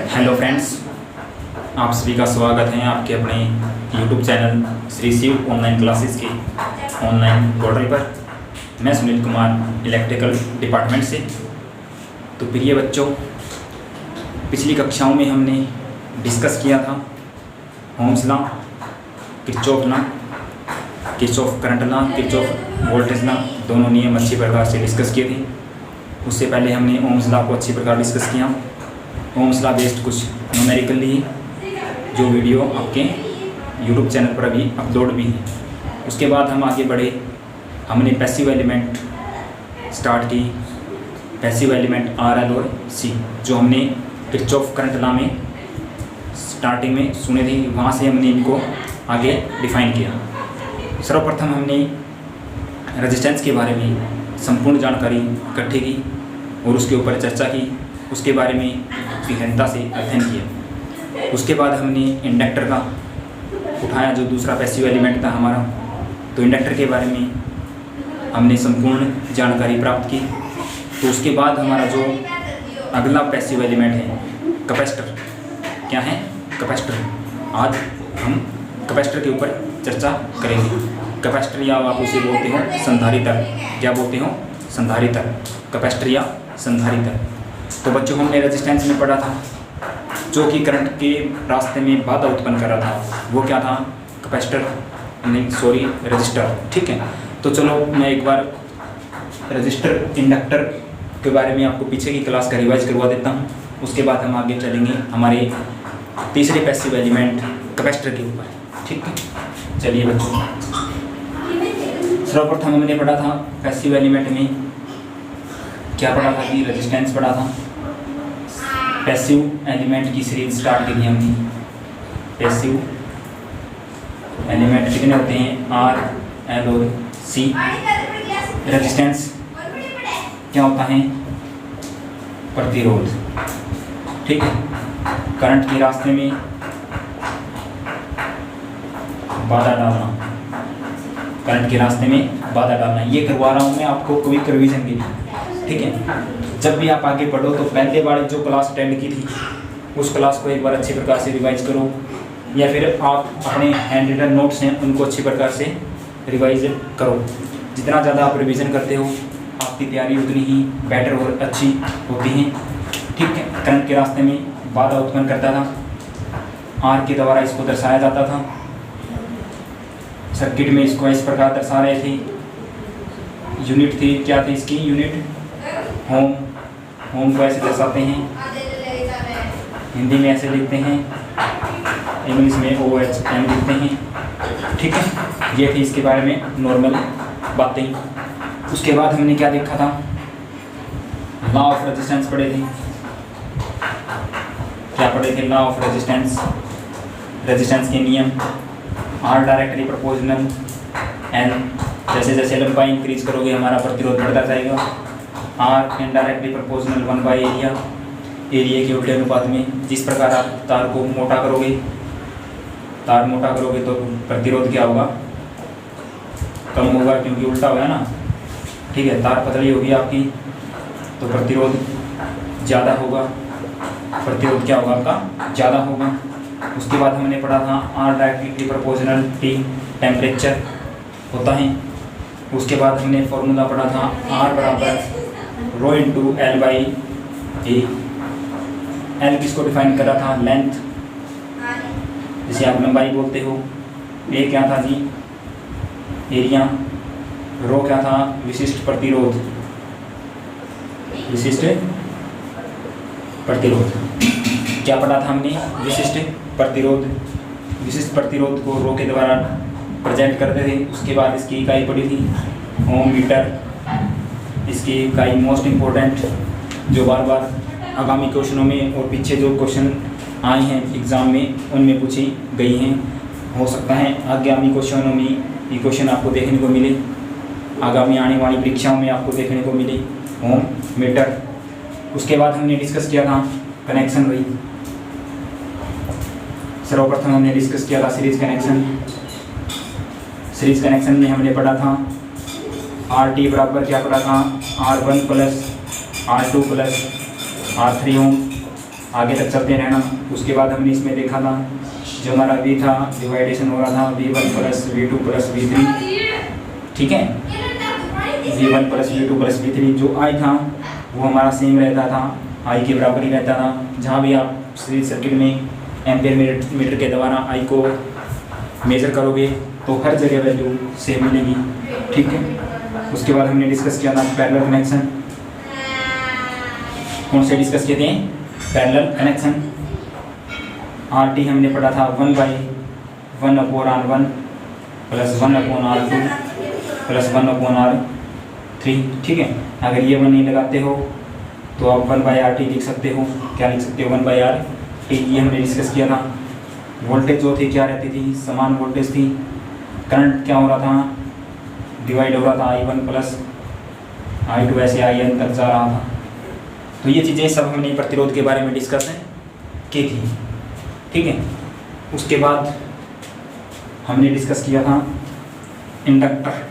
Hello friends, आप सभी का स्वागत है आपके अपने YouTube channel Shri Shiv online classes के ऑनलाइन पोर्टल पर। मैं सुनील कुमार इलेक्ट्रिकल डिपार्टमेंट से। तो प्रिय बच्चों, पिछली कक्षाओं में हमने डिस्कस किया था Ohm's law, Kirchhoff law, Kirchhoff current law, Kirchhoff voltage law, दोनों नियम अच्छी प्रकार से डिस्कस किए थे। उससे पहले हमने ओम्स लॉ को अच्छी प्रकार डिस्कस किया। ओम्स लॉ बेस्ड कुछ न्यूमेरिकल लिए, जो वीडियो आपके यूट्यूब चैनल पर अभी अपलोड भी है। उसके बाद हम आगे बढ़े, हमने पैसिव एलिमेंट स्टार्ट की, पैसिव एलिमेंट आर एल और सी, जो हमने किरचॉफ करंट लॉ में स्टार्टिंग में सुने थे। वहाँ से हमने इनको आगे डिफाइन किया। सर्वप्रथम हमने रेजिस्टेंस के बारे में संपूर्ण जानकारी इकट्ठी की और उसके ऊपर चर्चा की, उसके बारे में गहनता से अध्ययन किया। उसके बाद हमने इंडक्टर का उठाया, जो दूसरा पैसिव एलिमेंट था हमारा। तो इंडक्टर के बारे में हमने संपूर्ण जानकारी प्राप्त की। तो उसके बाद हमारा जो अगला पैसिव एलिमेंट है कैपेसिटर, क्या है कैपेसिटर। आज हम कैपेसिटर के ऊपर चर्चा करेंगे। कैपेसिटर या आप उसे बोलते हो संधारित्र, क्या बोलते हो संधारित्र, कैपेसिटर या संधारित्र। तो बच्चों, हमने रेजिस्टेंस में पढ़ा था, जो कि करंट के रास्ते में बाधा उत्पन्न कर रहा था, वो क्या था कैपेसिटर, नहीं सॉरी रजिस्टर। ठीक है, तो चलो मैं एक बार रजिस्टर इंडक्टर के बारे में आपको पीछे की क्लास का रिवाइज करवा देता हूँ। उसके बाद हम आगे चलेंगे हमारे तीसरे पैसिव एलिमेंट कैपेसिटर के ऊपर। ठीक है, चलिए बच्चों, सर्वप्रथम हमने पढ़ा था पैसिव एलिमेंट में क्या पढ़ा था कि रेजिस्टेंस पढ़ा था। पैसिव एलिमेंट की सीरीज स्टार्ट की थी हमने। पैसिव एलिमेंट कितने होते हैं, आर एल और सी। रेजिस्टेंस क्या होता है, प्रतिरोध। ठीक है, करंट के रास्ते में बाधा डालना, करंट के रास्ते में बाधा डालना, ये करवा रहा हूँ मैं आपको क्विक रिवीजन के लिए। ठीक है, जब भी आप आगे पढ़ो तो पहले बार जो क्लास अटेंड की थी उस क्लास को एक बार अच्छी प्रकार से रिवाइज करो, या फिर आप अपने हैंड रिटन नोट्स हैं उनको अच्छी प्रकार से रिवाइज करो। जितना ज़्यादा आप रिवीजन करते हो आपकी तैयारी उतनी ही बेटर और अच्छी होती है। ठीक है, करंट के रास्ते में बाधा उत्पन्न करता था, आर के द्वारा इसको दर्शाया जाता था। सर्किट में इसको इस प्रकार दर्शा रहे थे। यूनिट थी, क्या थी इसकी यूनिट, होम। होम को ऐसे दर्शाते हैं, हिंदी में ऐसे लिखते हैं, इंग्लिश में OHM लिखते हैं। ठीक है, ये थी इसके बारे में नॉर्मल बातें। उसके बाद हमने क्या देखा था, लॉ ऑफ रेजिस्टेंस पढ़े थे। क्या पढ़े थे, लॉ ऑफ रेजिस्टेंस, रेजिस्टेंस के नियम। आर डायरेक्टली प्रोपोर्शनल एन, जैसे जैसे लंबाई इंक्रीज करोगे हमारा प्रतिरोध बढ़ता जाएगा। R indirectly proportional 1 by area, area के उल्टे अनुपात में। जिस प्रकार आप तार को मोटा करोगे, तार मोटा करोगे तो प्रतिरोध क्या होगा, कम होगा, क्योंकि उल्टा होगा ना। ठीक है, तार पतली होगी आपकी तो प्रतिरोध ज़्यादा होगा, प्रतिरोध क्या होगा आपका ज़्यादा होगा। उसके बाद हमने पढ़ा था R directly proportional T, temperature होता है। उसके बाद हमने फॉर्मूला पढ़ा था आर बराबर rho into L by A. L किसको डिफाइन कर रहा था, लेंथ, जिसे आप लंबाई बोलते हो। ए क्या था जी, एरिया। रो क्या था, विशिष्ट प्रतिरोध, विशिष्ट प्रतिरोध। क्या पढ़ा था हमने, विशिष्ट प्रतिरोध। विशिष्ट प्रतिरोध को रो के द्वारा प्रेजेंट करते थे। उसके बाद इसकी इकाई पड़ी थी ओम मीटर। इसकी इकाई मोस्ट इम्पोर्टेंट, जो बार बार आगामी क्वेश्चनों में और पीछे जो क्वेश्चन आए हैं एग्ज़ाम में उनमें पूछी गई हैं। हो सकता है आगामी क्वेश्चनों में ये क्वेश्चन आपको देखने को मिले, आगामी आने वाली परीक्षाओं में आपको देखने को मिले, ओम मीटर। उसके बाद हमने डिस्कस किया था कनेक्शन वही। सर्वप्रथम हमने डिस्कस किया था सीरीज कनेक्शन। सीरीज कनेक्शन में हमने पढ़ा था आर टी बराबर क्या पढ़ा था, R1 plus R2 plus R3 ओम आगे तक चलते रहना। उसके बाद हमने इसमें देखा था जो हमारा V था, डिवाइडेशन हो रहा था V1 plus V2 plus V3, ठीक है। V1 plus V2 plus V3, जो I था वो हमारा सेम रहता था, I के बराबर ही रहता था। जहाँ भी आप सीरीज सर्किट में एम्पेयर मीटर के द्वारा I को मेजर करोगे तो हर जगह वैल्यू सेम मिलेगी, ठीक है। उसके बाद हमने डिस्कस किया था पैरेलल कनेक्शन। कौन से डिस्कस किए थे? Parallel connection. RT हमने पढ़ा था 1/1/R1 plus 1/R2 plus 1/R3, ठीक है। अगर ये 1 नहीं लगाते हो तो आप 1/RT लिख सकते हो। क्या लिख सकते हो? 1/RT। ये हमने डिस्कस किया था। वोल्टेज जो थी क्या रहती थी? समान वोल्टेज थी। करंट क्या हो रहा था? डिवाइड हो रहा था I1 प्लस I2, ऐसे IN तक जा रहा था। तो ये चीज़ें सब हमने प्रतिरोध के बारे में डिस्कस की थी, ठीक है। उसके बाद हमने डिस्कस किया था इंडक्टर।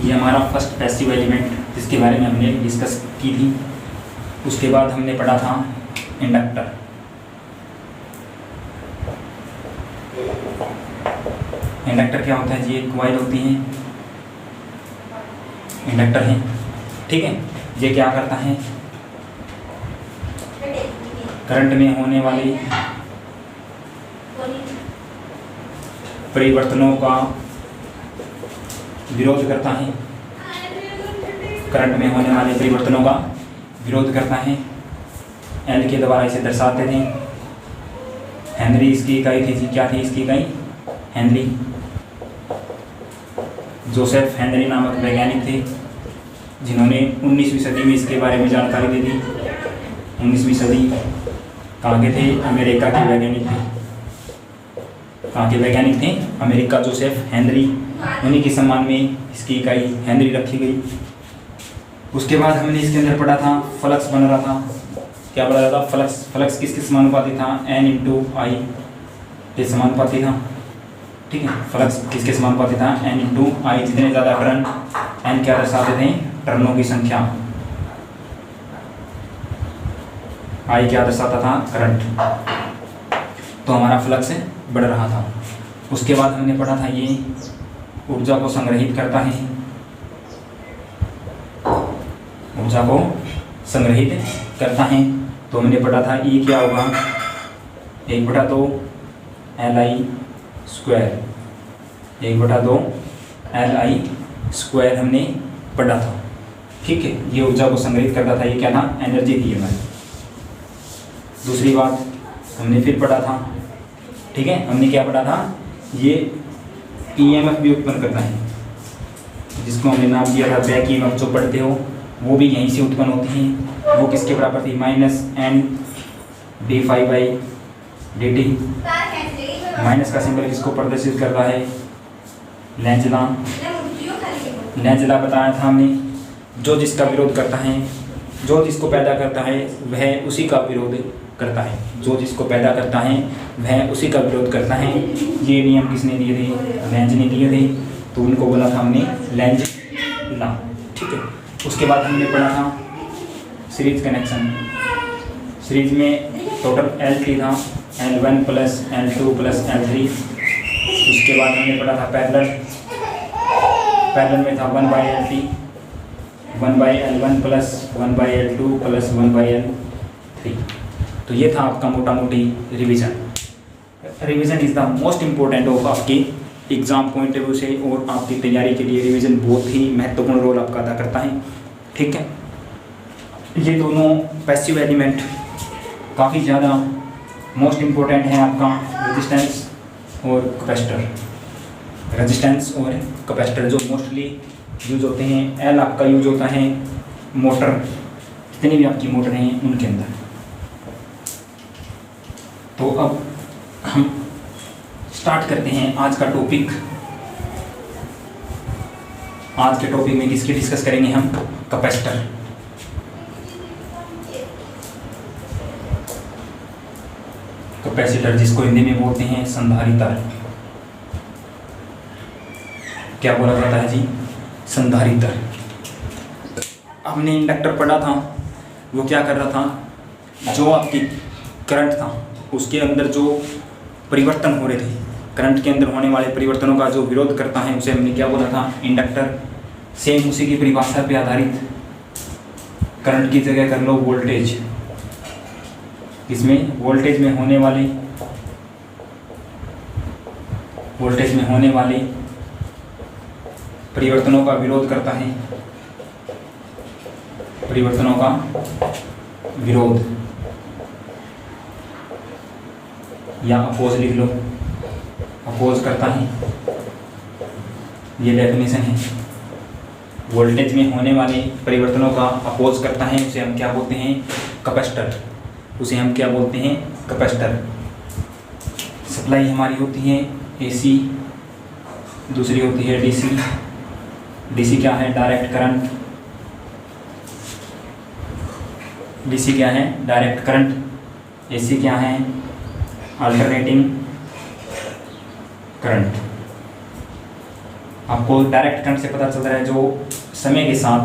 ये हमारा फर्स्ट पैसिव एलिमेंट जिसके बारे में हमने डिस्कस की थी। उसके बाद हमने पढ़ा था इंडक्टर। इंडक्टर क्या होता है जी? एक कॉइल होती है, इंडक्टर है, ठीक है। ये क्या करता है? करंट में होने वाली परिवर्तनों का विरोध करता है। करंट में होने वाले परिवर्तनों का विरोध करता है। एल के द्वारा इसे दर्शाते थे। हेनरी इसकी इकाई थी जी। क्या थी इसकी इकाई? हेनरी। जोसेफ हेनरी नामक वैज्ञानिक थे जिन्होंने 19वीं सदी में इसके बारे में जानकारी दे दी। 19वीं सदी कहाँ के थे? अमेरिका के वैज्ञानिक थे। कहाँ के वैज्ञानिक थे? अमेरिका। जोसेफ हेनरी, उन्हीं के सम्मान में इसकी इकाई हेनरी रखी गई। उसके बाद हमने इसके अंदर पढ़ा था फ्लक्स बन रहा था। क्या बन रहा था? फ्लक्स। फ्लक्स किसके समानुपाती था? N/I के समानुपाती था, ठीक है। फ्लक्स किसके समानुपाती था? N/I। जितने ज़्यादा टर्न, N क्या दर्शाते थे? टर्नों की संख्या। I क्या दर्शाता था? करंट। तो हमारा फ्लक्स बढ़ रहा था। उसके बाद हमने पढ़ा था ये ऊर्जा को संग्रहित करता है। ऊर्जा को संग्रहित करता है। तो हमने पढ़ा था E क्या होगा? 1/2 Li²। 1/2 Li² हमने पढ़ा था, ठीक है। ये ऊर्जा को संग्रहित करता था। ये क्या था? एनर्जी थी हमारी। दूसरी बात हमने फिर पढ़ा था, ठीक है। हमने क्या पढ़ा था? ये EMF भी उत्पन्न करता है, जिसको हमने नाम दिया था बैक EMF। जो पढ़ते हो वो भी यहीं से उत्पन्न होती हैं। वो किसके बराबर थी? -N/dφ/dt। माइनस का सिंबल किसको प्रदर्शित करता है? Lenz law. लेंज लॉ बताया था हमने। जो जिसका विरोध करता है, जो जिसको पैदा करता है वह उसी का विरोध करता है। जो जिसको पैदा करता है वह उसी का विरोध करता है। ये नियम किसने दिए थे? लेंज ने दिए थे। तो उनको बोला था हमने लेंज लॉ, ठीक है। उसके बाद हमने पढ़ा था सीरीज कनेक्शन। सीरीज में टोटल L था, L1 plus L2 plus L3। उसके बाद हमने पढ़ा था पैरेलल। पैरेलल में था 1/LT, 1/L1 plus 1/L2 plus 1/L3। तो ये था आपका मोटा मोटी revision. Revision is the most important of आपकी एग्ज़ाम पॉइंट ऑफ व्यू से, और आपकी तैयारी के लिए रिवीजन बहुत ही महत्वपूर्ण रोल आपका अदा करता है, ठीक है। ये दोनों पैसिव एलिमेंट काफ़ी ज़्यादा मोस्ट इम्पोर्टेंट है आपका रेजिस्टेंस और कैपेसिटर। रेजिस्टेंस और कैपेसिटर जो मोस्टली यूज होते हैं। एल आपका यूज होता है मोटर, जितनी भी आपकी मोटर हैं उनके अंदर। तो अब हम स्टार्ट करते हैं आज का टॉपिक। आज के टॉपिक में किसकी डिस्कस करेंगे हम? कैपेसिटर। कैपेसिटर जिसको हिंदी में बोलते हैं संधारित्र। क्या बोला जाता है जी? संधारित्र। हमने इंडक्टर पढ़ा था, वो क्या कर रहा था? जो आपकी करंट था उसके अंदर जो परिवर्तन हो रहे थे, करंट के अंदर होने वाले परिवर्तनों का जो विरोध करता है उसे हमने क्या बोला था, इंडक्टर। सेम उसी की परिभाषा पे आधारित करंट की जगह कर लो वोल्टेज। इसमें वोल्टेज में होने वाले परिवर्तनों का विरोध करता है, परिवर्तनों का विरोध या अपोज लिख लो, अपोज करता है। ये डेफिनेशन है। वोल्टेज में होने वाले परिवर्तनों का अपोज करता है उसे हम क्या बोलते हैं, कैपेसिटर। उसे हम क्या बोलते हैं, कैपेसिटर। सप्लाई हमारी होती है एसी, दूसरी होती है डीसी। डीसी क्या है, डायरेक्ट करंट। डीसी क्या है, डायरेक्ट करंट। एसी क्या है, अल्टरनेटिंग करंट। आपको डायरेक्ट करंट से पता चल रहा है जो समय के साथ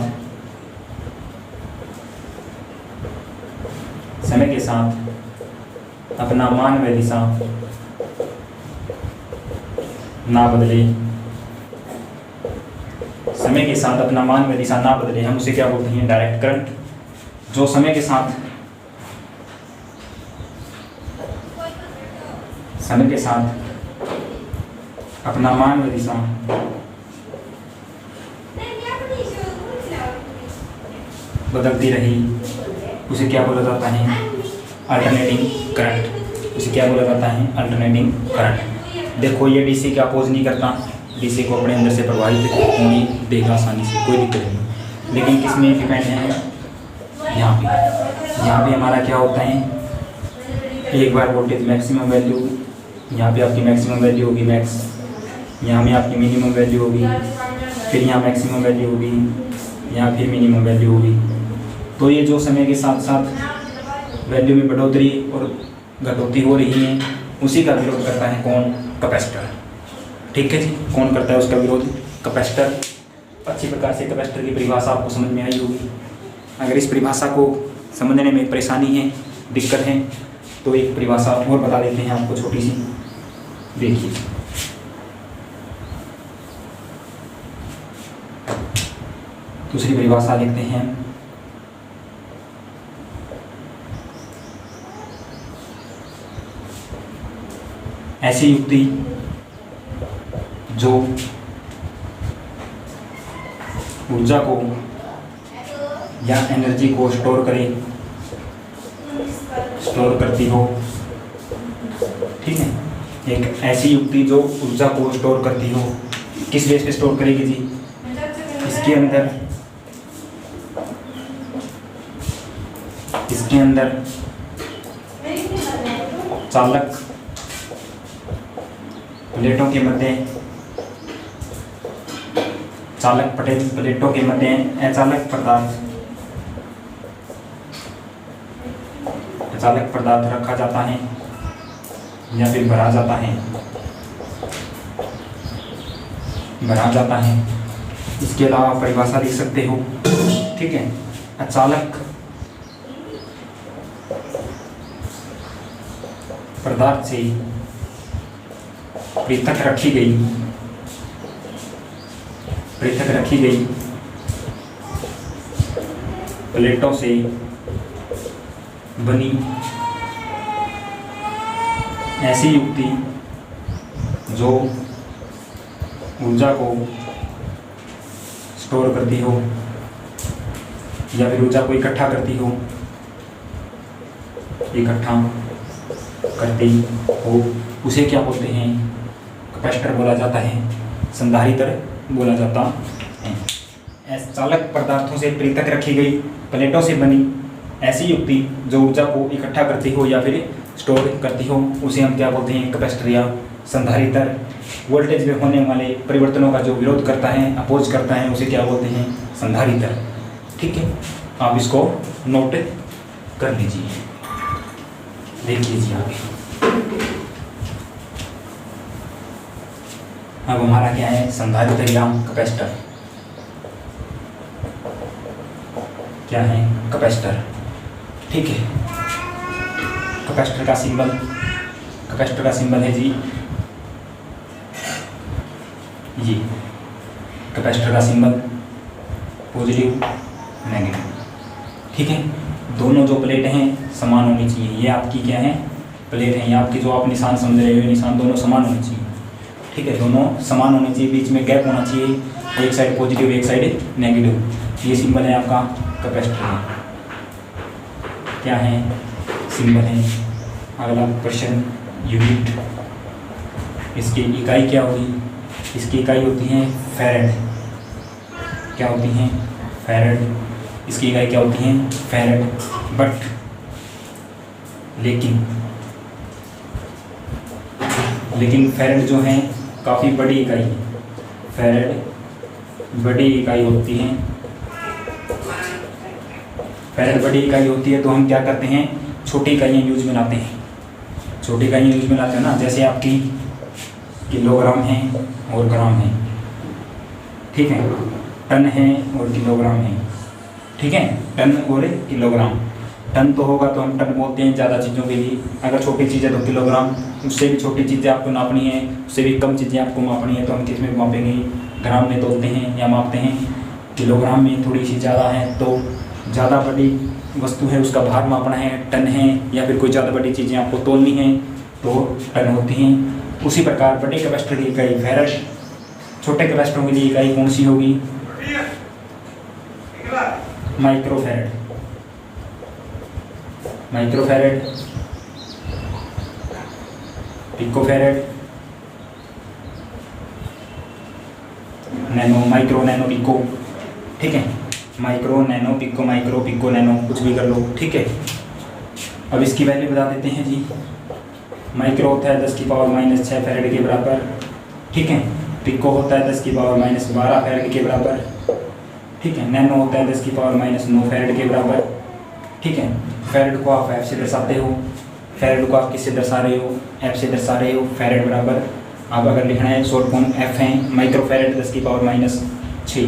अपना मान व दिशा ना बदले, समय के साथ अपना मान व दिशा ना बदले, हम उसे क्या बोलते हैं, डायरेक्ट करंट। जो समय के साथ अपना मान व दिशा बदलती रही उसे क्या बोला जाता है, अल्टरनेटिंग करंट। उसे क्या बोला जाता है, अल्टरनेटिंग करंट। देखो ये डीसी का अपोज नहीं करता, डीसी को अपने अंदर से प्रभावित होने देगा आसानी से, कोई दिक्कत नहीं। लेकिन किस में डिपेंड है, यहाँ पे हमारा क्या होता है, एक बार वोल्टेज मैक्सिमम वैल्यू, यहाँ पे आपकी मैक्सिमम वैल्यू होगी मैक्स, यहाँ में आपकी मिनिमम वैल्यू होगी, फिर यहाँ मैक्सिमम वैल्यू होगी, यहाँ फिर मिनिमम वैल्यू होगी। तो ये जो समय के साथ साथ वैल्यू में बढ़ोतरी और घटोतरी हो रही है उसी का विरोध करता है कौन, कैपेसिटर। ठीक है जी, कौन करता है उसका विरोध, कैपेसिटर। अच्छी प्रकार से कैपेसिटर की परिभाषा आपको समझ में आई होगी। अगर इस परिभाषा को समझने में परेशानी है, दिक्कत है, तो एक परिभाषा और बता देते हैं आपको छोटी सी, देखिए। दूसरी परिभाषा लिखते हैं, ऐसी युक्ति जो ऊर्जा को या एनर्जी को स्टोर करती हो। ठीक है, एक ऐसी युक्ति जो ऊर्जा को स्टोर करती हो। किस बेस पे स्टोर करेगी जी, इसके अंदर चालक प्लेटों के मध्य अचालक पदार्थ रखा जाता है या फिर भरा जाता है। इसके अलावा परिभाषा लिख सकते हो। ठीक है, अचालक पदार्थ से पृथक रखी गई प्लेटों से बनी ऐसी युक्ति जो ऊर्जा को स्टोर करती हो या फिर ऊर्जा को इकट्ठा करती हो उसे क्या बोलते हैं, कैपेसिटर बोला जाता है, संधारित्र बोला जाता है। चालक पदार्थों से पृथक रखी गई प्लेटों से बनी ऐसी युक्ति जो ऊर्जा को इकट्ठा करती हो या फिर स्टोर करती हो उसे हम क्या बोलते हैं, कैपेसिटर या संधारित्र। वोल्टेज में होने वाले परिवर्तनों का जो विरोध करता है, अपोज करता है, उसे क्या बोलते हैं, संधारित्र। ठीक है, आप इसको नोट कर लीजिए। देखिए जी आगे, अब हमारा क्या है, संधारित्र या कैपेसिटर। क्या है, कैपेसिटर। ठीक है, कैपेसिटर का सिंबल है जी ये कैपेसिटर का सिंबल पॉजिटिव नेगेटिव। ठीक है, दोनों जो प्लेट हैं समान होनी चाहिए। ये आपकी क्या है, प्लेट है, ये आपकी जो आप निशान समझ रहे हो, निशान दोनों समान होने चाहिए। ठीक है, दोनों समान होने चाहिए, बीच में गैप होना चाहिए, एक साइड पॉजिटिव एक साइड नेगेटिव। ये सिंबल है आपका कैपेसिटर, क्या है सिंबल है। अगला क्वेश्चन, यूनिट, इसकी इकाई क्या होगी, इसकी इकाई होती है फैरेड। क्या होती हैं, फैरेड। इसकी इकाई क्या होती है, फैरेड। बट लेकिन फैरेड जो है काफ़ी बड़ी इकाई है, फैरेड बड़ी इकाई होती है। फैरेड बड़ी इकाई होती है तो हम क्या करते हैं, छोटी इकाइयाँ यूज में लाते हैं। छोटी इकाइयाँ यूज में लाते हैं ना, जैसे आपकी किलोग्राम है और ग्राम है। ठीक है, टन है और किलोग्राम है। ठीक है, टन और किलोग्राम। टन तो होगा तो हम टन बोलते हैं ज़्यादा चीज़ों के लिए, अगर छोटी चीज़ है तो किलोग्राम। उससे भी छोटी चीज़ें आपको नापनी है, उससे भी कम चीज़ें आपको मापनी है तो हम किस में मापेंगे, ग्राम में तोलते हैं या मापते हैं। किलोग्राम में थोड़ी सी ज़्यादा है तो ज़्यादा बड़ी वस्तु है उसका भार मापना है, टन है, या फिर कोई ज़्यादा बड़ी चीज़ें आपको तोलनी है तो टन होती हैं। उसी प्रकार बड़े कैपेसिटर की इकाई फैरेड, छोटे कैपेसिटरों के लिए इकाई कौन सी होगी, microfarad. Microfarad, picofarad, nano, micro, nano, pico. ठीक है, micro, nano, pico, micro, pico, nano, कुछ भी कर लो। ठीक है, अब इसकी वैल्यू बता देते हैं जी। माइक्रो होता है 10⁻⁻6 फैरेड के बराबर। ठीक है, पिको होता है 10⁻⁻12 फैरेड के बराबर। ठीक है, नैनो होता है 10⁻⁹ फैरेड के बराबर। ठीक है, फैरेड को आप एफ से दर्शाते हो, फैरेड को आप किससे दर्शा रहे हो, एफ से दर्शा रहे हो। फैरेड बराबर आप अगर लिखना है शॉर्ट फॉर्म एफ है, माइक्रोफैरेड 10⁻⁻6,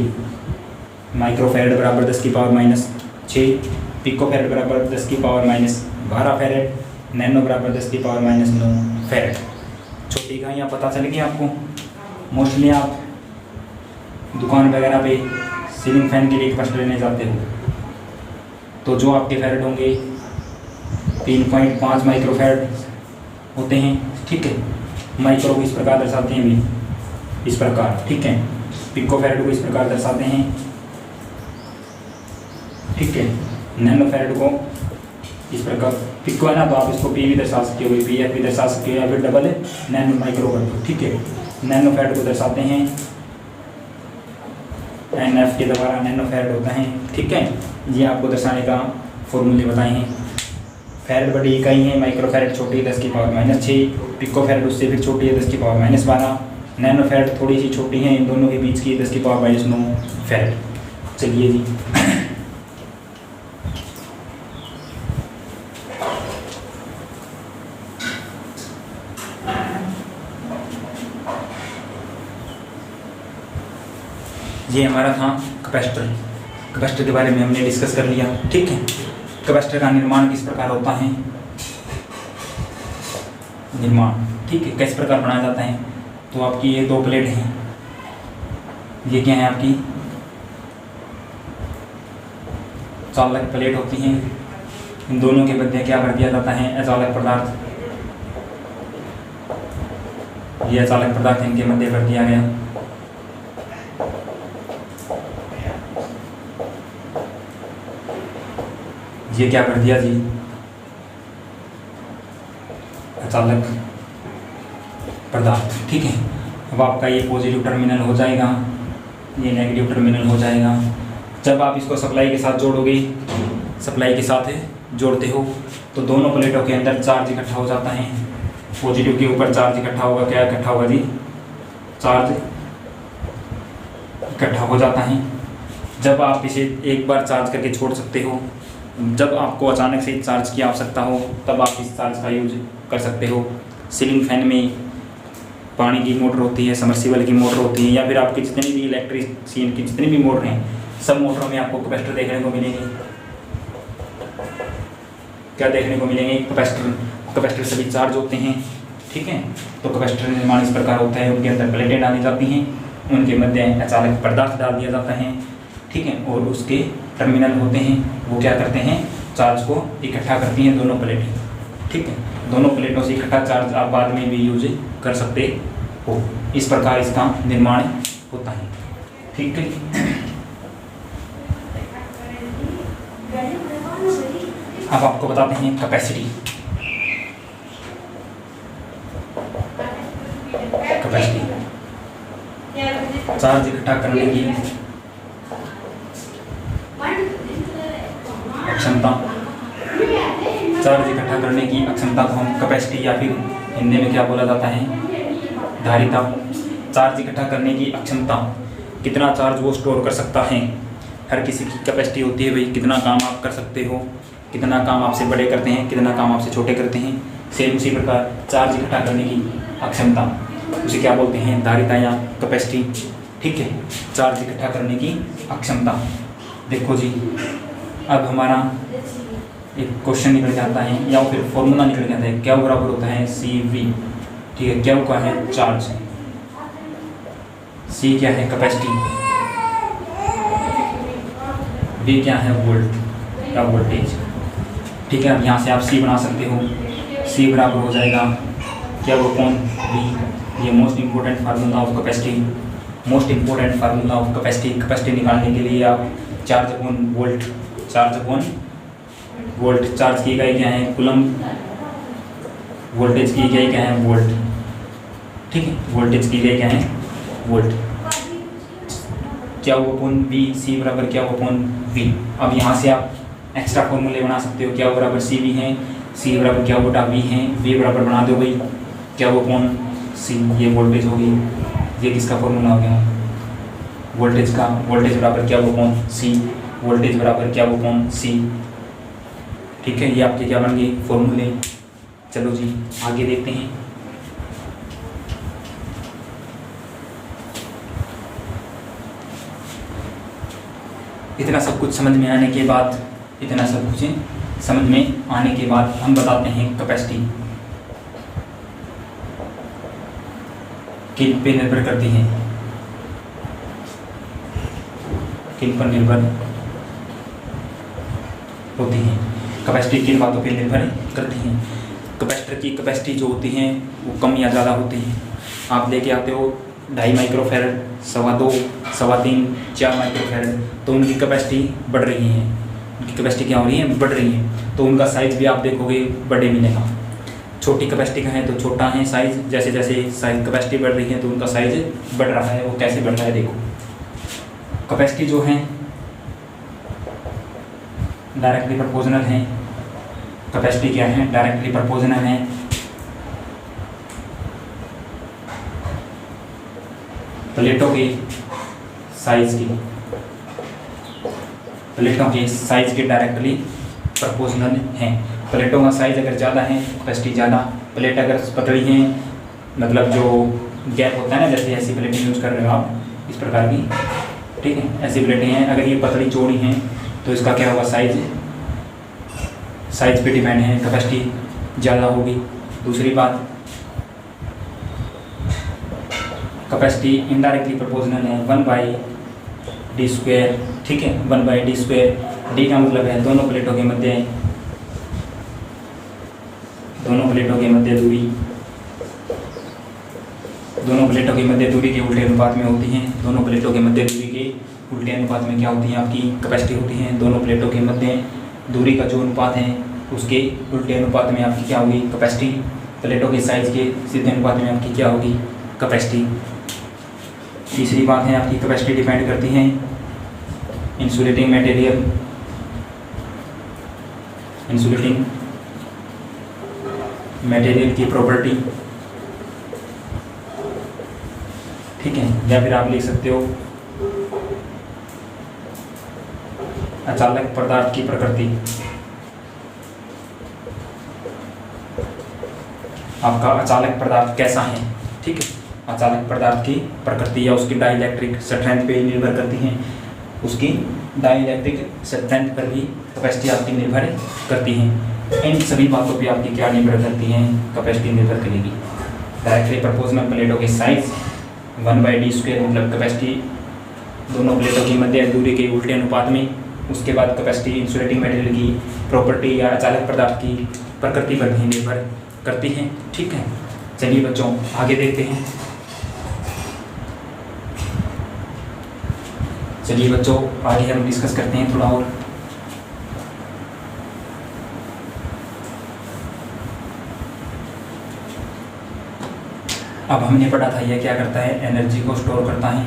माइक्रोफैरेड बराबर 10⁻⁻6, पिकोफैरेड बराबर 10⁻⁻12 फैरेड, नैनो बराबर 10⁻⁹ फैरेड। छोटी इकाइयाँ पता चल गई आपको। मोस्टली आप दुकान वगैरह पे सीलिंग फैन के लिए कैपेसिटर लेने जाते हो तो जो आपके फैरेड होंगे 3.5 माइक्रोफैरेड होते हैं। ठीक है, माइक्रो को इस प्रकार दर्शाते हैं भी, इस प्रकार। ठीक है, पिकोफैरेड को इस प्रकार दर्शाते हैं। ठीक है, नैनो फैरेड को इस प्रकार, पिको है ना तो आप इसको पी भी दर्शा सकते हो, पी एफ भी दर्शा सकते हो, या फिर डबल नैनो माइक्रो कर दो। ठीक है, नैनो फैरेड को दर्शाते हैं एन एफ के द्वारा, नैनो फैरेड होता है। ठीक है, ये आपको दर्शाने का फॉर्मूले बताए हैं। फैरेड बड़ी इकाई है, माइक्रोफैरेड छोटी है 10⁻⁻6, पिकोफैरेड उससे फिर छोटी है 10⁻⁻12, नैनो फैरेड थोड़ी सी छोटी है, इन दोनों के बीच की 10⁻⁹ फैरेड। चलिए जी, ये हमारा था कैपेसिटर। कैपेसिटर के बारे में हमने डिस्कस कर लिया। ठीक है, कैपेसिटर का निर्माण किस प्रकार होता है, निर्माण। ठीक है, किस प्रकार बनाया जाता है, तो आपकी ये दो प्लेट हैं, ये क्या है आपकी चालक प्लेट होती हैं। इन दोनों के मध्य क्या भर दिया जाता है, अचालक पदार्थ। ये अचालक पदार्थ इनके मध्य भर दिया गया। ये क्या कर दिया जी, अचालक पदार्थ। ठीक है, अब आपका ये पॉजिटिव टर्मिनल हो जाएगा, ये नेगेटिव टर्मिनल हो जाएगा। जब आप इसको सप्लाई के साथ जोड़ोगे, सप्लाई के साथ जोड़ते हो तो दोनों प्लेटों के अंदर चार्ज इकट्ठा हो जाता है। पॉजिटिव के ऊपर चार्ज इकट्ठा होगा, क्या इकट्ठा होगा जी, चार्ज इकट्ठा हो जाता है। जब आप इसे एक बार चार्ज करके छोड़ सकते हो, जब आपको अचानक से चार्ज की आवश्यकता हो तब आप इस चार्ज का यूज कर सकते हो। सीलिंग फैन में पानी की मोटर होती है, समर्सिबल की मोटर होती है, या फिर आपकी जितनी भी इलेक्ट्रिशियन की जितनी भी मोटर हैं, सब मोटरों में आपको कैपेसिटर देखने को मिलेंगे। क्या देखने को मिलेंगे, कैपेसिटर सभी चार्ज होते हैं, ठीक है। तो कैपेसिटर निर्माण इस प्रकार होता है, उनके अंदर प्लेटें डाली जाती हैं, उनके मध्य अचालक पदार्थ डाल दिया जाता है, ठीक है, और उसके टर्मिनल होते हैं, वो क्या करते हैं, चार्ज को इकट्ठा करती हैं दोनों प्लेटें, ठीक है। दोनों प्लेटों से इकट्ठा चार्ज आप बाद में भी यूज कर सकते हो। इस प्रकार इसका निर्माण होता है, ठीक है। अब आपको बताते हैं कैपेसिटी। चार्ज इकट्ठा करने की अक्षमता, चार्ज इकट्ठा करने की अक्षमता को हम कैपेसिटी या फिर हिंदी में क्या बोला जाता है, धारिता। चार्ज इकट्ठा करने की अक्षमता, कितना चार्ज वो स्टोर कर सकता है। हर किसी की कैपेसिटी होती है भाई, कितना काम आप कर सकते हो, कितना काम आपसे बड़े करते हैं, कितना काम आपसे छोटे करते हैं। सेम उसी प्रकार चार्ज इकट्ठा करने की अक्षमता, उसे क्या बोलते हैं, धारिता या कैपेसिटी, ठीक है। चार्ज इकट्ठा करने की अक्षमता। देखो जी, अब हमारा एक क्वेश्चन निकल जाता है या फिर फॉर्मूला निकल जाता है, क्या बराबर होता है CV, ठीक है। क्या क्या है, चार्ज, C क्या है, कैपेसिटी, V क्या है, वोल्ट या वोल्टेज, ठीक है। अब यहाँ से आप C बना सकते हो, C बराबर हो जाएगा क्या, वो कौन, V। ये most important formula of capacity, most important formula of capacity. Capacity निकालने के लिए आप charge upon volt, charge upon volt, charge की इकाई क्या है, कूलम्ब, वोल्टेज की इकाई क्या है, वोल्ट, ठीक है। वोल्टेज की इकाई क्या है, वोल्ट। क्या वो अपॉन V, C बराबर क्या वो अपॉन V। अब यहाँ से आप एक्स्ट्रा फॉर्मूले बना सकते हो, क्या बराबर CV है, C बराबर क्या बटा V है, V बराबर बना दो भाई क्या वो अपॉन C, ये वोल्टेज होगी, ये किसका फॉर्मूला हो गया, वोल्टेज का। वोल्टेज बराबर क्या वो अपॉन C, वोल्टेज बराबर क्या वो अपॉन C, ठीक है। ये आपके क्या बन गए, फॉर्मूले। चलो जी आगे देखते हैं। इतना सब कुछ समझ में आने के बाद, इतना सब कुछ समझ में आने के बाद हम बताते हैं कैपेसिटी किन पे निर्भर करती है, किन पर निर्भर होती है। कैपेसिटी किन बातों पे निर्भर करती हैं। कैपेसिटर की कैपेसिटी जो होती है वो कम या ज़्यादा होती है। आप लेके आते हो 2.5 माइक्रोफैरड, 2.25, 3.25, 4 माइक्रोफैरड, तो उनकी कैपेसिटी बढ़ रही है, उनकी कैपेसिटी क्या हो रही है, बढ़ रही है। तो उनका साइज़ भी आप देखोगे बड़े मिलेगा। छोटी कैपेसिटी का है तो छोटा है साइज़, जैसे जैसे साइज कैपेसिटी बढ़ रही है तो उनका साइज़ बढ़ रहा है। वो कैसे बढ़ रहा है देखो, कैपेसिटी जो है डायरेक्टली प्रोपोर्शनल है। कैपेसिटी क्या है, डायरेक्टली प्रोपोर्शनल है प्लेटों के साइज की, प्लेटों के साइज के डायरेक्टली प्रोपोर्शनल हैं। प्लेटों का साइज अगर ज़्यादा है कैपेसिटी ज़्यादा, प्लेट अगर पतली हैं, मतलब जो गैप होता है ना, जैसे ऐसी प्लेटें यूज़ कर रहे हो आप इस प्रकार की, ठीक है, ऐसी प्लेटें हैं, अगर ये पतली चौड़ी हैं तो इसका क्या होगा, साइज पे डिपेंड है, कैपेसिटी ज़्यादा होगी। दूसरी बात, कैपेसिटी इनडायरेक्टली प्रोपोर्शनल है 1/d², ठीक है, 1/d²। डी का मतलब है दोनों प्लेटों के मध्य दूरी, दोनों प्लेटों के मध्य दूरी के उल्टे अनुपात में होती हैं। दोनों प्लेटों के मध्य दूरी के उल्टे अनुपात में क्या होती है, आपकी कैपेसिटी होती है। दोनों प्लेटों के मध्य दूरी का जो अनुपात है उसके उल्टे अनुपात में आपकी क्या होगी, कैपेसिटी। प्लेटों के साइज के सीधे अनुपात में आपकी क्या होगी, कैपेसिटी। तीसरी बात है आपकी कैपेसिटी डिपेंड करती है इंसुलेटिंग मटेरियल, इंसुलेटिंग मटेरियल की प्रॉपर्टी, ठीक है। या फिर आप लिख सकते हो अचालक पदार्थ की प्रकृति। आपका अचालक पदार्थ कैसा है, ठीक है। अचालक पदार्थ की प्रकृति या उसकी डाइलेक्ट्रिक स्ट्रेंथ पे निर्भर करती हैं, उसकी डाइलेक्ट्रिक स्ट्रेंथ पर भी कैपेसिटी आपकी निर्भर करती हैं। इन सभी बातों पे आपकी क्या निर्भर करती हैं, कैपेसिटी निर्भर करेगी। डायरेक्टली प्रोपोर्शनल प्लेटों के साइज 1/d² मतलब कैपेसिटी दोनों प्लेटों की मध्य दूरी के उल्टे अनुपात में। उसके बाद कैपेसिटी इंसुलेटिंग मटेरियल की प्रॉपर्टी या चालक पदार्थ की प्रकृति पर भी निर्भर करती है। ठीक है, चलिए बच्चों आगे देखते हैं। चलिए बच्चों आगे हम डिस्कस करते हैं थोड़ा और। अब हमने पढ़ा था यह क्या करता है, एनर्जी को स्टोर करता है।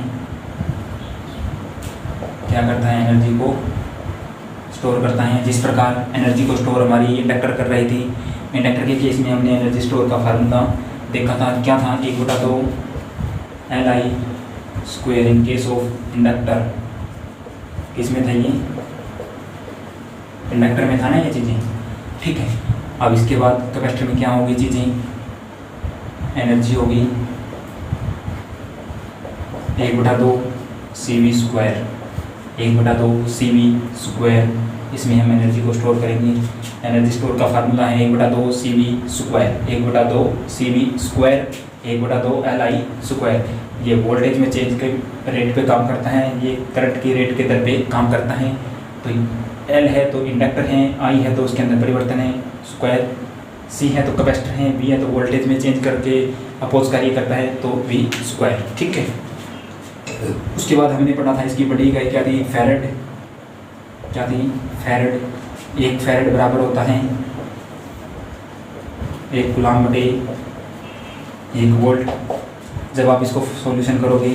क्या करता है, एनर्जी को स्टोर करता है। जिस प्रकार एनर्जी को स्टोर हमारी इंडक्टर कर रही थी, इंडक्टर के केस में हमने एनर्जी स्टोर का फार्मूला देखा था। क्या था, 1/2 Li² in case of inductor. किसमें था ये, इंडक्टर में था ना ये चीज़ें। ठीक है, अब इसके बाद कैपेसिटर में क्या होगी चीज़ें, एनर्जी होगी 1/2 CV²। 1/2 CV², इसमें हम एनर्जी को स्टोर करेंगे। एनर्जी स्टोर का फार्मूला है 1/2 CV²। 1/2 CV², 1/2 Li²। ये वोल्टेज में चेंज के रेट पे काम करता है, ये करंट की रेट के दर पे काम करता है। तो L है तो इंडक्टर है, I है तो उसके अंदर परिवर्तन है स्क्वायर, C है तो कैपेसिटर है, V है तो वोल्टेज में चेंज करके अपोज कार्य करता है तो V²। ठीक है, उसके बाद हमने पढ़ा था इसकी बड़ी इकाई क्या थी, फैरेड। क्या थी, फैरेड। 1 फैरेड बराबर होता है 1 कूलम बटे 1 वोल्ट। जब आप इसको सॉल्यूशन करोगे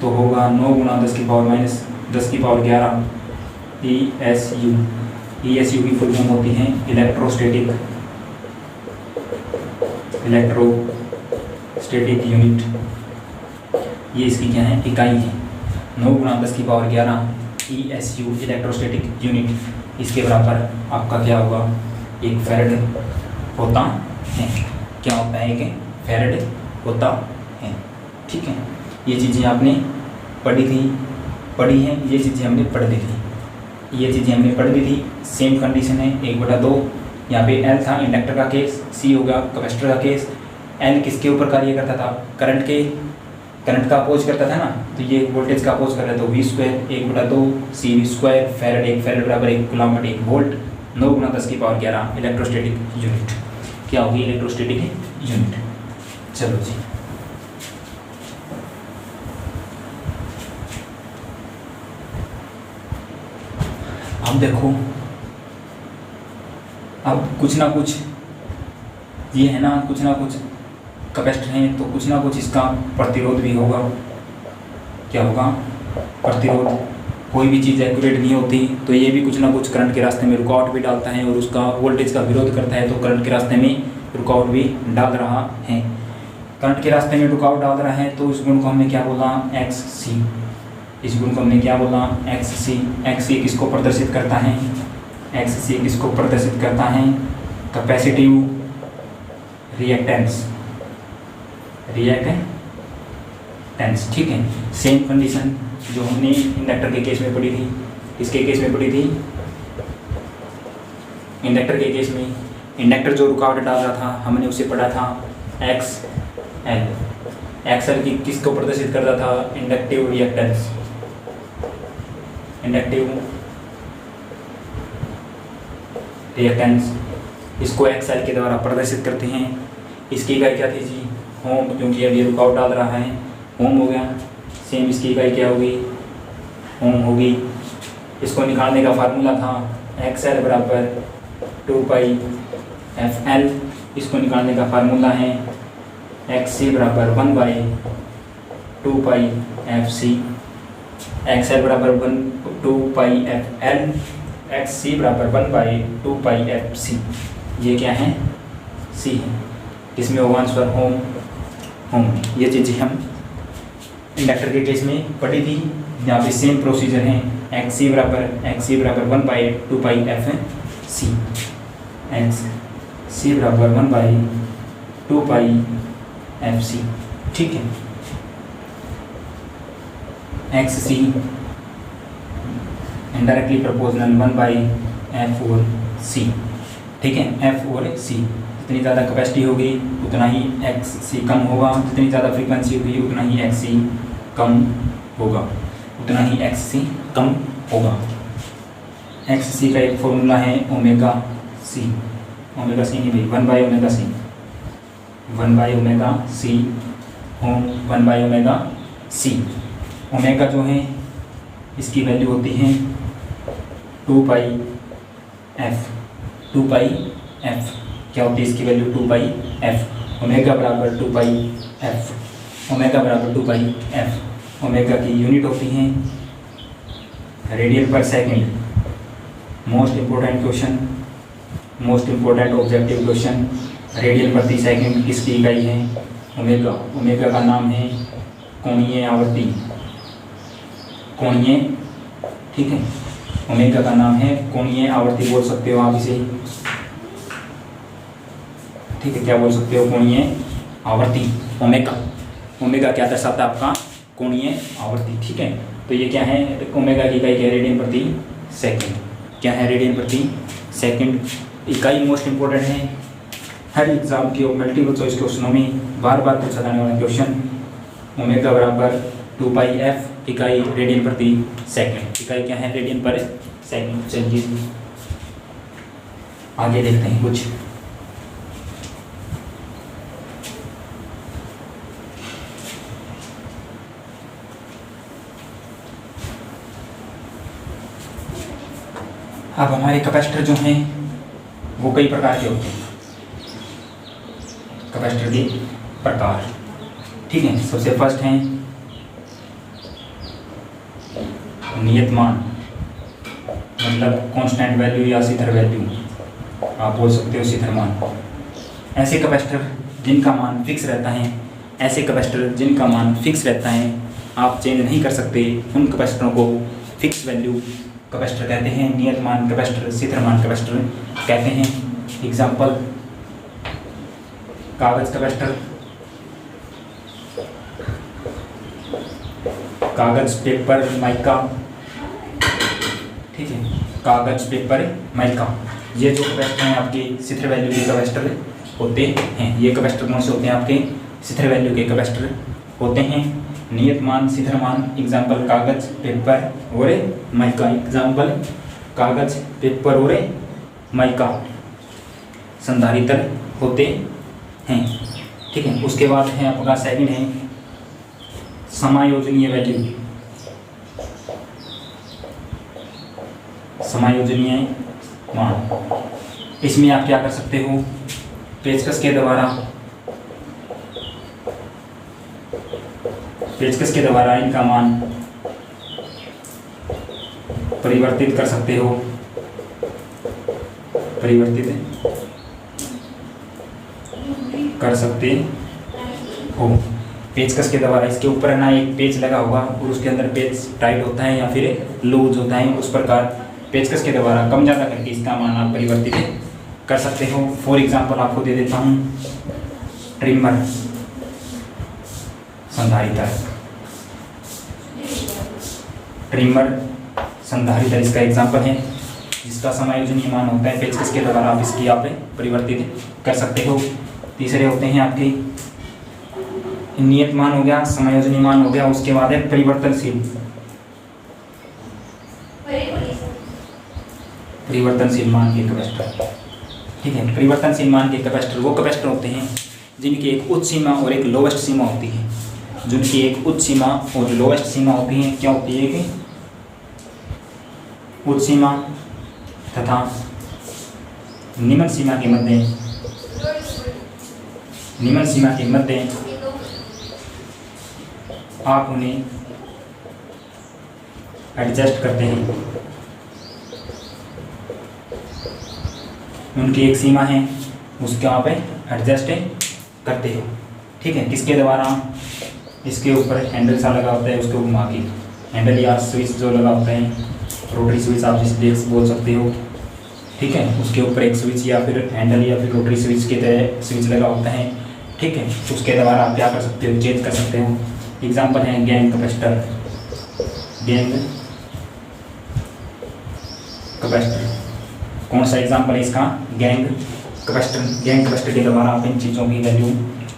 तो होगा 9 × 10⁻⁻11 ESU। ESU की फुल फॉर्म होती है इलेक्ट्रोस्टैटिक यूनिट। ये इसकी क्या है, इकाई है। 9 × 10⁻11 ESU इलेक्ट्रोस्टैटिक यूनिट। इसके बराबर आपका क्या होगा, 1 फैरेड होता है। क्या होता है, 1 फैरेड होता है। ठीक है, ये चीज़ें आपने पढ़ी हैं, ये चीज़ें हमने पढ़ ली थी, ये चीज़ें हमने पढ़ ली थी। सेम कंडीशन है 1/2। यहाँ पे L था इंडक्टर का केस, C होगा कैपेसिटर का केस। L किसके ऊपर कार्य करता था, करंट का अपोज करता था ना, तो ये वोल्टेज का अपोज कर रहा है तो V²। 1/2 CV², farad. 1 फैरेड बराबर 1 कूलम बटे 1 वोल्ट। 9 × 10⁻11 electrostatic unit. क्या होगी, इलेक्ट्रोस्टैटिक यूनिट। चलो जी, अब देखो, अब कुछ ना कुछ ये है ना, कुछ ना कुछ कैपेसिटर हैं तो कुछ ना कुछ इसका प्रतिरोध भी होगा। क्या होगा, प्रतिरोध। कोई भी चीज़ एक्यूरेट नहीं होती तो ये भी कुछ ना कुछ करंट के रास्ते में रुकावट भी डालता है और उसका वोल्टेज का विरोध करता है, तो करंट के रास्ते में रुकावट भी डाल रहा है। करंट के रास्ते में रुकावट डाल रहा है तो इस गुण को हमने क्या बोला, XC। इस गुण को हमने क्या बोला, XC। XC किसको प्रदर्शित करता है, XC किसको प्रदर्शित करता है, कैपेसिटिव रिएक्टेंस। ठीक है, सेम कंडीशन जो हमने इंडक्टर के केस में पढ़ी थी, इसके केस में पढ़ी थी। इंडक्टर के केस में इंडक्टर जो रुकावट डाल रहा था हमने उसे पढ़ा था XL। XL की किसको प्रदर्शित करता था, इंडक्टिव रिएक्टेंस। इंडक्टिव रिएक्टेंस, इसको XL के द्वारा प्रदर्शित करते हैं। इसकी इकाई क्या थी जी, ओम, क्योंकि अब ये रुकावट डाल रहा है, ओम हो गया। सेम इसकी इकाई क्या होगी, ओम होगी। इसको निकालने का फार्मूला था XL बराबर 2πfL। इसको निकालने का फार्मूला है XC बराबर 1/2πfC। XL बराबर 2πfL, XC बराबर 1/2πfC। ये क्या है, C है। इसमें होगा आंसर होम। ये चीज़ें हम इंडक्टर के केस में पढ़ी थी। यहाँ पे सेम प्रोसीजर है, XC बराबर 1/2πfC। XC बराबर 1/2πfC। ठीक है, XC इनडायरेक्टली प्रोपोर्शनल 1/F/C। ठीक है, एफ और सी। जितनी ज़्यादा कैपेसिटी होगी उतना ही एक्स सी कम होगा, जितनी ज़्यादा फ्रीक्वेंसी होगी उतना ही एक्स सी कम होगा, उतना ही एक्स सी कम होगा। एक्स सी का एक फॉर्मूला है ओमेगा सी नहीं भाई, 1/ओमेगा सी, 1/ओमेगा सी, 1/ओमेगा सी। ओमेगा जो है इसकी वैल्यू होती है 2 एफ। 2 एफ क्या होती है इसकी वैल्यू? 2 एफ। ओमेगा बराबर 2 एफ, ओमेगा बराबर 2 एफ। ओमेगा की यूनिट होती है रेडियन पर second. Most important question, most important objective question, radian प्रति सेकंड किसकी इकाई है? ओमेगा। ओमेगा का नाम है कोणीय आवर्ती, कोणीय, ठीक है, ओमेगा का नाम है कोणीय आवर्ती बोल सकते हो आप इसे, ठीक है, क्या बोल सकते हो? कोणीय आवर्ती। ओमेगा, ओमेगा क्या दर्शाता है आपका? कोणीय आवर्ती, ठीक है। तो ये क्या है? ओमेगा की इकाई क्या है? रेडियन प्रति सेकंड। क्या है? रेडियन प्रति सेकंड इकाई। मोस्ट इंपॉर्टेंट है, हर एग्जाम के मल्टीपल चॉइस क्वेश्चनों में बार बार पूछा जाने वाला क्वेश्चन। ओमेगा बराबर 2 एफ, इकाई रेडियन प्रति सेकंड। इकाई क्या है? रेडियन पर सेकंड। चलिए आगे देखते हैं कुछ। अब हमारे कैपेसिटर जो हैं वो कई प्रकार के होते हैं। कैपेसिटर के प्रकार, ठीक है। सबसे फर्स्ट हैं नियतमान, मतलब कांस्टेंट वैल्यू या शिथिर वैल्यू, आप बोल सकते हो शिथिर मान। ऐसे कैपेसिटर जिनका मान फिक्स रहता है, ऐसे कैपेसिटर जिनका मान फिक्स रहता है, आप चेंज नहीं कर सकते, उन कैपेसिटरों को फिक्स वैल्यू कैपेसिटर कहते हैं। नियतमान कैपेसिटर, शिथिर मान कैपेसिटर कहते हैं। एग्जाम्पल कागज कैपेसिटर, कागज, पेपर, माइका, ठीक है, कागज, पेपर, माइका, ये जो कैपेसिटर हैं आपके शिथिर वैल्यू के कैपेसिटर होते हैं। ये कैपेसिटर कौन से होते हैं? आपके शिथिर वैल्यू के कैपेसिटर होते हैं। नियतमान, शिथिर मान, एग्जाम्पल कागज, पेपर और माइका। एग्जाम्पल कागज, पेपर और माइका संधारित्र होते हैं, ठीक है। उसके बाद है आपका सेकंड है समायोजनीय वैल्यू। समायोजनीय मान, इसमें आप क्या कर सकते हो? पेचकस के द्वारा इनका मान परिवर्तित कर सकते हो, परिवर्तित कर सकते हो। पेचकस के द्वारा, इसके ऊपर है ना एक पेच लगा होगा और उसके अंदर पेच टाइट होता है या फिर लूज होता है, उस प्रकार पेचकस के द्वारा कम ज़्यादा करके इसका मान आप परिवर्तित कर सकते हो। फॉर एग्जाम्पल आपको दे देता हूँ ट्रिमर, संधारित्र, ट्रिमर, संधारित्र इसका एग्जाम्पल है, जिसका समायोजनीय मान होता है पेचकस के द्वारा आप इसकी आप परिवर्तित कर सकते हो। तीसरे होते हैं आपके नियत मान हो गया, समायोजनीय मान हो गया, उसके बाद है परिवर्तनशील, परिवर्तनशील मान के कैपेसिटर, ठीक है। परिवर्तनशील मान के कैपेसिटर वो कैपेसिटर होते हैं जिनकी एक उच्च सीमा और एक लोवेस्ट सीमा होती है, जिनकी एक उच्च सीमा और लोवेस्ट सीमा होती है। क्या होती है कि उच्च सीमा तथा निम्न सीमा के मध्य, निम्न सीमा के मध्य आप उन्हें एडजस्ट करते हैं। उनकी एक सीमा है, उसके आप एडजस्ट करते हो, ठीक है। किसके द्वारा? इसके ऊपर हैंडल सा लगा होता है, उसको घुमा के, हैंडल या स्विच जो लगा होता है, रोटरी स्विच आप जिसे बोल सकते हो, ठीक है। उसके ऊपर एक स्विच या फिर हैंडल या फिर रोटरी स्विच के तरह स्विच लगा होता है, ठीक है। उसके द्वारा आप क्या कर सकते हो? चेंज कर सकते हो। एग्जाम्पल है गैंग कैपेसिटर, गैंग कैपेसिटर, कौन सा एग्जाम्पल है इसका? Gang capacitor. गैंग कैपेसिटर के द्वारा आप इन चीज़ों की वैल्यू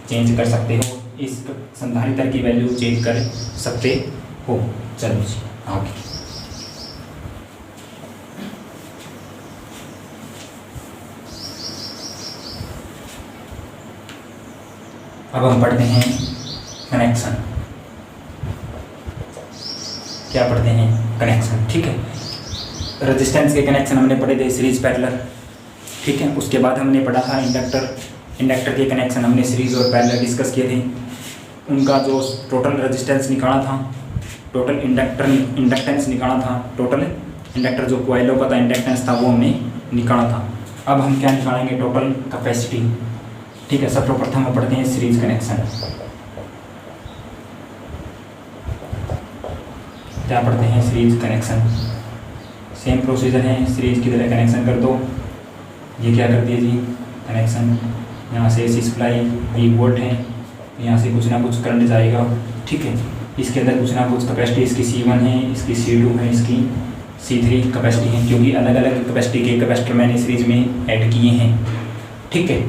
चेंज कर सकते हो, इस संधारित्र की वैल्यू चेंज कर सकते हो। चलो जी आगे। अब हम पढ़ते हैं कनेक्शन। क्या पढ़ते हैं? कनेक्शन। ठीक है, रेजिस्टेंस के कनेक्शन हमने पढ़े थे, सीरीज पैरेलल। ठीक है, उसके बाद हमने पढ़ा था इंडक्टर के कनेक्शन हमने सीरीज और पैरेलल डिस्कस किए थे। उनका जो टोटल रेजिस्टेंस निकाला था, टोटल इंडक्टेंस निकाला था, टोटल इंडक्टर जो कोयलों का था इंडक्टेंस था वो हमने निकाला था। अब हम क्या निकालेंगे? Total capacity. ठीक है, सर्वप्रथम हम पढ़ते हैं सीरीज कनेक्शन। क्या पढ़ते हैं? Series connection. सेम प्रोसीजर है, सीरीज की तरह कनेक्शन कर दो। ये क्या कर दिए जी? कनेक्शन। यहाँ से एसी सप्लाई 20 वोल्ट है, यहाँ से कुछ ना कुछ करंट जाएगा। ठीक है, इसके अंदर कुछ ना कुछ कैपेसिटी, इसकी C1 है, इसकी C2 है, इसकी C3 कैपेसिटी है, क्योंकि अलग अलग कैपेसिटी के कैपेसिटर मैंने सीरीज में ऐड किए हैं। ठीक है,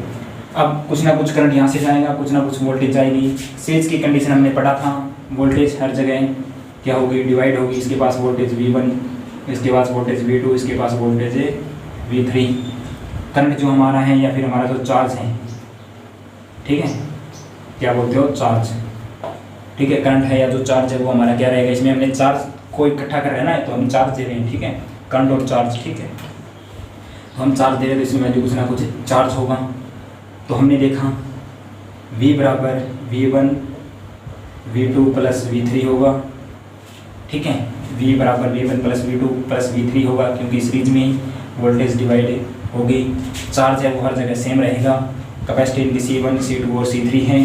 अब कुछ ना कुछ करंट यहाँ से जाएगा, कुछ ना कुछ वोल्टेज जाएगी। सीरीज की कंडीशन हमने पढ़ा था, वोल्टेज हर जगह क्या होगी? डिवाइड होगी। इसके पास वोल्टेज V1, इसके पास वोल्टेज V2, इसके पास वोल्टेज V3। करंट जो हमारा है या फिर हमारा जो चार्ज है, ठीक है, क्या बोलते हो? चार्ज। ठीक है, करंट है या जो चार्ज है वो हमारा क्या रहेगा? इसमें हमने चार्ज को इकट्ठा कर रहे हैं ना, तो हम चार्ज दे रहे हैं। ठीक है, करंट और चार्ज। ठीक है, तो हम चार्ज दे रहे हैं तो इसमें वैल्यू कुछ ना कुछ चार्ज होगा। तो हमने देखा V बराबर V1 V2 प्लस V3 होगा। ठीक है, V बराबर V1 plus V2 plus V3 होगा, क्योंकि सीरीज में वोल्टेज डिवाइड होगी। चार्ज है वो हर जगह सेम रहेगा। कैपेसिटी इनकी C1 C2 और C3 है।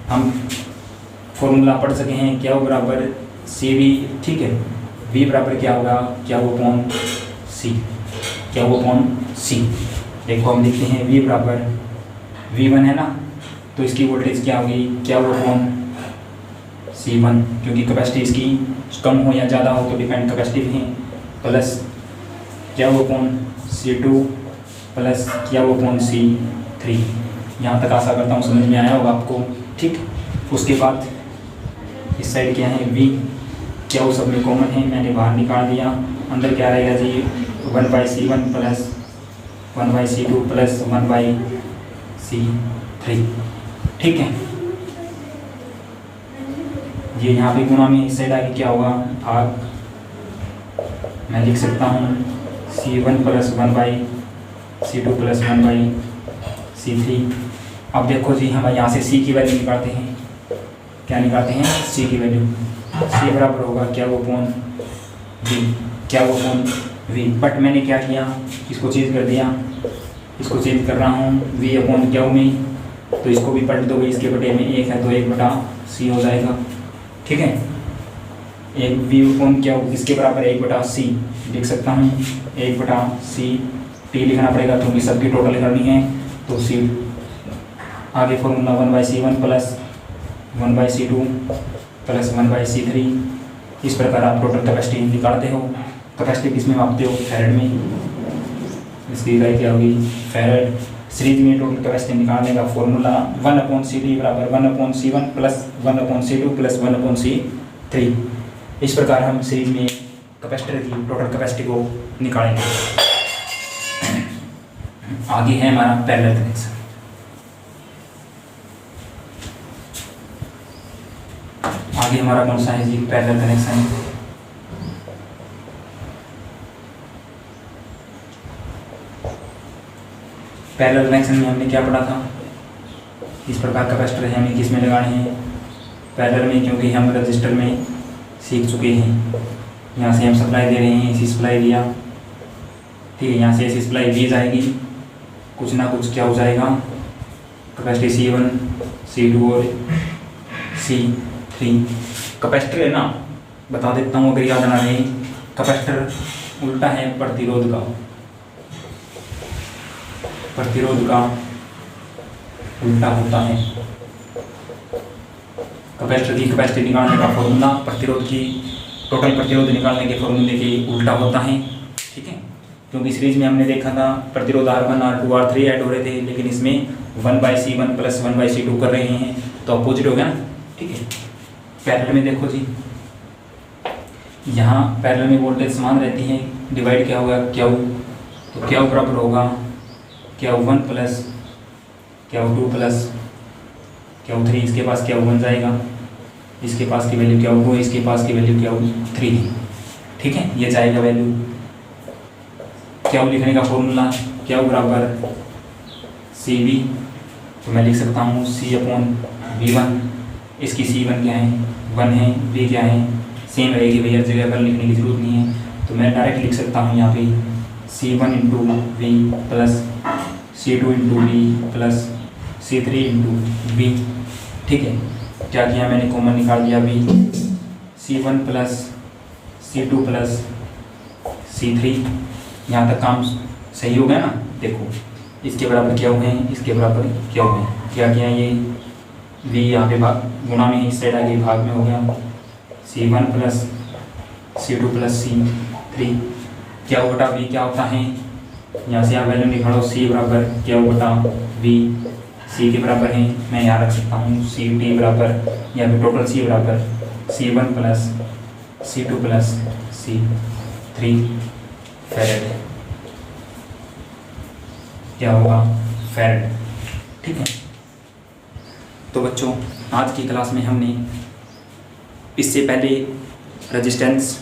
हम फॉर्मूला पढ़ सके हैं, क्या वो बराबर CV। ठीक है, V बराबर क्या होगा? क्या वो अपॉन C, क्या वो अपॉन C। देखो हम लिखते हैं V बराबर V1 है ना, तो इसकी वोल्टेज क्या होगी? क्या वो अपॉन C1, क्योंकि कैपेसिटी इसकी कम हो या ज़्यादा हो तो डिपेंड कैपेसिटी है, प्लस क्या वो अपॉन C2 प्लस क्या वो अपॉन C3। यहाँ तक आशा करता हूँ समझ में आया होगा आपको। ठीक, उसके बाद इस साइड क्या है? V, क्या वो सब में कॉमन है, मैंने बाहर निकाल दिया। अंदर क्या रहेगा जी? 1/C1 plus 1/C2 plus 1/C3। ठीक है, ये यहाँ पे गुणा में इस साइड आगे क्या होगा? भाग। मैं लिख सकता हूँ C1 plus 1/C2 plus 1/C3। अब देखो जी, हम यहाँ से C की वैल्यू निकालते हैं। क्या निकालते हैं? C की वैल्यू। C बराबर होगा क्या वो अपॉन V, क्या वो अपॉन V। बट मैंने क्या किया? इसको चेंज कर दिया, इसको चेंज कर रहा हूँ V अपॉन क्या में, तो इसको भी पलट दोगे। इसके बटे में 1 है तो 1/C हो जाएगा। ठीक है, एक V अपॉन क्या इसके बराबर 1/C लिख सकता हूँ। 1/C T लिखना पड़ेगा क्योंकि सबकी टोटल करनी है, तो C आगे formula 1/C1 plus 1/C2 plus 1/C3। इस प्रकार आप टोटल कैपेसिटी निकालते हो। कैपेसिटी किस में मापते हो? फैरेड में। इसकी इकाई क्या होगी? फैरेड। सीरीज में टोटल कैपेसिटी निकालने का फॉर्मूला 1/CD बराबर 1/C1 plus 1/C2 plus 1/C3। इस प्रकार हम सीरीज में कैपेसिटर की टोटल कैपेसिटी को निकालेंगे। आगे है हमारा पैरेलल कनेक्शन। आगे हमारा कौन सा है जी? Parallel connection. पैरेलल कनेक्शन में हमने क्या पढ़ा था? इस प्रकार कैपेसिटर है हमें किस में लगाने हैं? पैरेलल में, क्योंकि हम रजिस्टर में सीख चुके हैं। यहाँ से हम सप्लाई दे रहे हैं, एसी सप्लाई दिया। ठीक है, यहाँ से एसी सप्लाई दी जाएगी, कुछ ना कुछ क्या हो जाएगा? कैपेसिटी C1 C2 और C3। कैपेसिटर है ना, बता देता हूँ अगर याद ना रहे। कैपेसिटर उल्टा है प्रतिरोध का, प्रतिरोध का उल्टा होता है। कैपेसिटर की कैपेसिटी निकालने का फॉर्मूला प्रतिरोध की टोटल प्रतिरोध निकालने के फॉर्मूले के उल्टा होता है। ठीक है, क्योंकि सीरीज में हमने देखा था प्रतिरोध R1 R2 R3 ऐड हो रहे थे, लेकिन इसमें 1/C1 प्लस 1/C2 कर रहे हैं, तो अपोजिट हो गया ना। ठीक है, पैरेलल में देखो जी, यहाँ पैरेलल में वोल्टेज समान रहती है, डिवाइड क्या होगा Q, तो Q बराबर होगा Q1 plus Q2 plus Q3, इसके पास Q1 जाएगा, इसके पास की वैल्यू Q2 है, इसके पास की वैल्यू Q3 है। ठीक है, ये जाएगा वैल्यू। Q लिखने का फॉर्मूला Q बराबर CV, तो मैं लिख सकता हूँ C/V1, इसकी C1 क्या है 1 है, V क्या है सेम रहेगी भैया, जगह पर लिखने की जरूरत नहीं है, तो मैं डायरेक्ट लिख सकता हूँ यहाँ पे C1 into V plus C2 into V plus C3 into V। ठीक है, क्या किया मैंने, कॉमन निकाल दिया V, C1 plus C2 plus C3, यहाँ तक काम सही हो गया ना। देखो इसके बराबर क्या हुए हैं, इसके बराबर क्या हुए हैं, क्या किया ये V यहाँ पे भाग गुणा में इस साइड आगे भाग में हो गया, C1 plus C2 plus C3, क्या बटा V क्या होता है, यहाँ से आप वैल्यू निकालो, C बराबर क्या बटा V, C के बराबर है, मैं यहाँ रख सकता हूँ CT बराबर, या फिर टोटल C बराबर C1 plus C2 plus C3 farad, क्या होगा फैरेड। ठीक है, तो बच्चों आज की क्लास में हमने इससे पहले रेजिस्टेंस,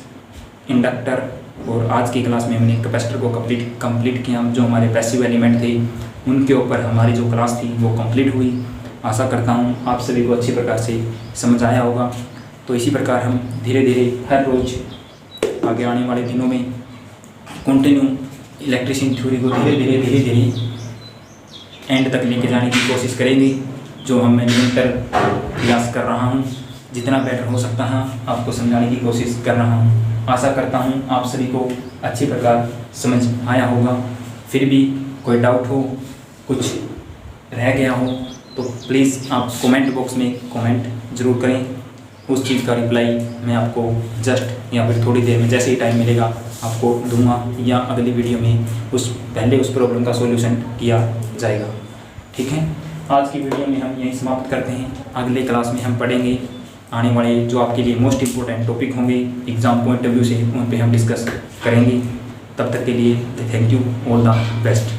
इंडक्टर और आज की क्लास में हमने कैपेसिटर को कंप्लीट किया। जो हमारे पैसिव एलिमेंट थे उनके ऊपर हमारी जो क्लास थी वो कंप्लीट हुई। आशा करता हूँ आप सभी को अच्छी प्रकार से समझ आया होगा। तो इसी प्रकार हम धीरे धीरे हर रोज़ आगे आने वाले दिनों में कंटिन्यू इलेक्ट्रिशियन थ्योरी को धीरे धीरे एंड तक लेके जाने की कोशिश करेंगे, जो मैं निरंतर प्रयास कर रहा हूँ। जितना बेटर हो सकता है आपको समझाने की कोशिश कर रहा हूँ। आशा करता हूँ आप सभी को अच्छी प्रकार समझ आया होगा। फिर भी कोई डाउट हो, कुछ रह गया हो, तो प्लीज़ आप कमेंट बॉक्स में कमेंट ज़रूर करें। उस चीज़ का रिप्लाई मैं आपको जस्ट या फिर थोड़ी देर में जैसे ही टाइम मिलेगा आपको दूंगा, या अगली वीडियो में उस प्रॉब्लम का सॉल्यूशन किया जाएगा। ठीक है, आज की वीडियो में हम यहीं समाप्त करते हैं। अगले क्लास में हम पढ़ेंगे आने वाले जो आपके लिए मोस्ट इम्पोर्टेंट टॉपिक होंगे एग्ज़ाम पॉइंट ऑफ व्यू से, उन पे हम डिस्कस करेंगे। तब तक के लिए thank you, all the best.